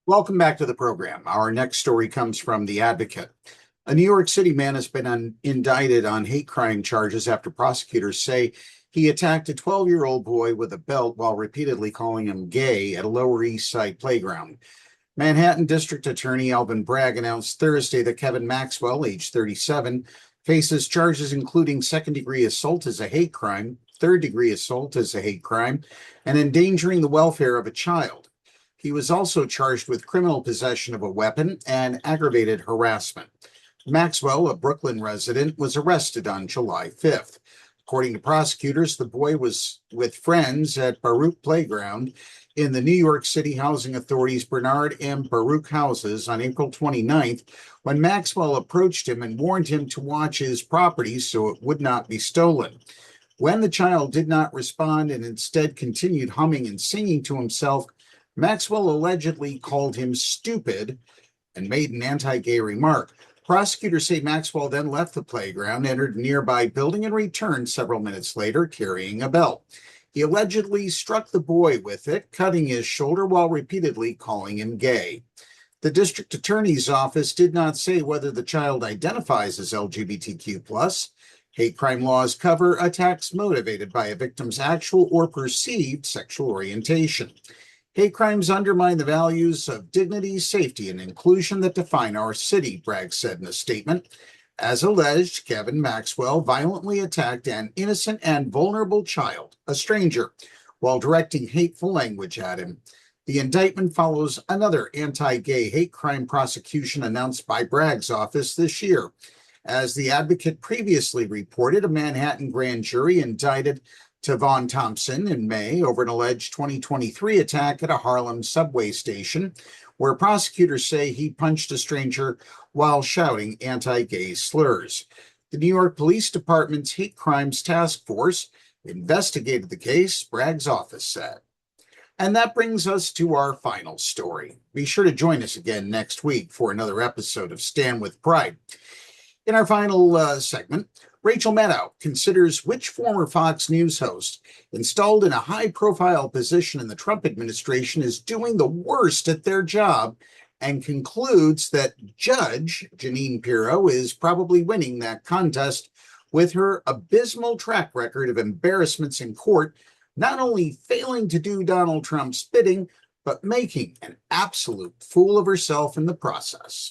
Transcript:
Welcome back to the program. Our next story comes from The Advocate. A New York City man has been indicted on hate crime charges after prosecutors say he attacked a 12-year-old boy with a belt while repeatedly calling him gay at a Lower East Side playground. Manhattan District Attorney Alvin Bragg announced Thursday that Kevin Maxwell, age 37, faces charges including second-degree assault as a hate crime, third-degree assault as a hate crime, and endangering the welfare of a child. He was also charged with criminal possession of a weapon and aggravated harassment. Maxwell, a Brooklyn resident, was arrested on July 5th. According to prosecutors, the boy was with friends at Baruch Playground in the New York City Housing Authority's Bernard M. Baruch Houses on April 29th when Maxwell approached him and warned him to watch his property so it would not be stolen. When the child did not respond and instead continued humming and singing to himself, Maxwell allegedly called him stupid and made an anti-gay remark. Prosecutors say Maxwell then left the playground, entered a nearby building, and returned several minutes later carrying a belt. He allegedly struck the boy with it, cutting his shoulder while repeatedly calling him gay. The district attorney's office did not say whether the child identifies as LGBTQ+. Hate crime laws cover attacks motivated by a victim's actual or perceived sexual orientation. Hate crimes undermine the values of dignity, safety, and inclusion that define our city, Bragg said in a statement. As alleged, Kevin Maxwell violently attacked an innocent and vulnerable child, a stranger, while directing hateful language at him. The indictment follows another anti-gay hate crime prosecution announced by Bragg's office this year. As the Advocate previously reported, a Manhattan grand jury indicted Tavon Thompson in May over an alleged 2023 attack at a Harlem subway station, where prosecutors say he punched a stranger while shouting anti-gay slurs. The New York Police Department's Hate Crimes Task Force investigated the case, Bragg's office said. And that brings us to our final story. Be sure to join us again next week for another episode of Stand with Pride. In our final segment, Rachel Maddow considers which former Fox News host installed in a high-profile position in the Trump administration is doing the worst at their job and concludes that Judge Jeanine Pirro is probably winning that contest with her abysmal track record of embarrassments in court, not only failing to do Donald Trump's bidding, but making an absolute fool of herself in the process.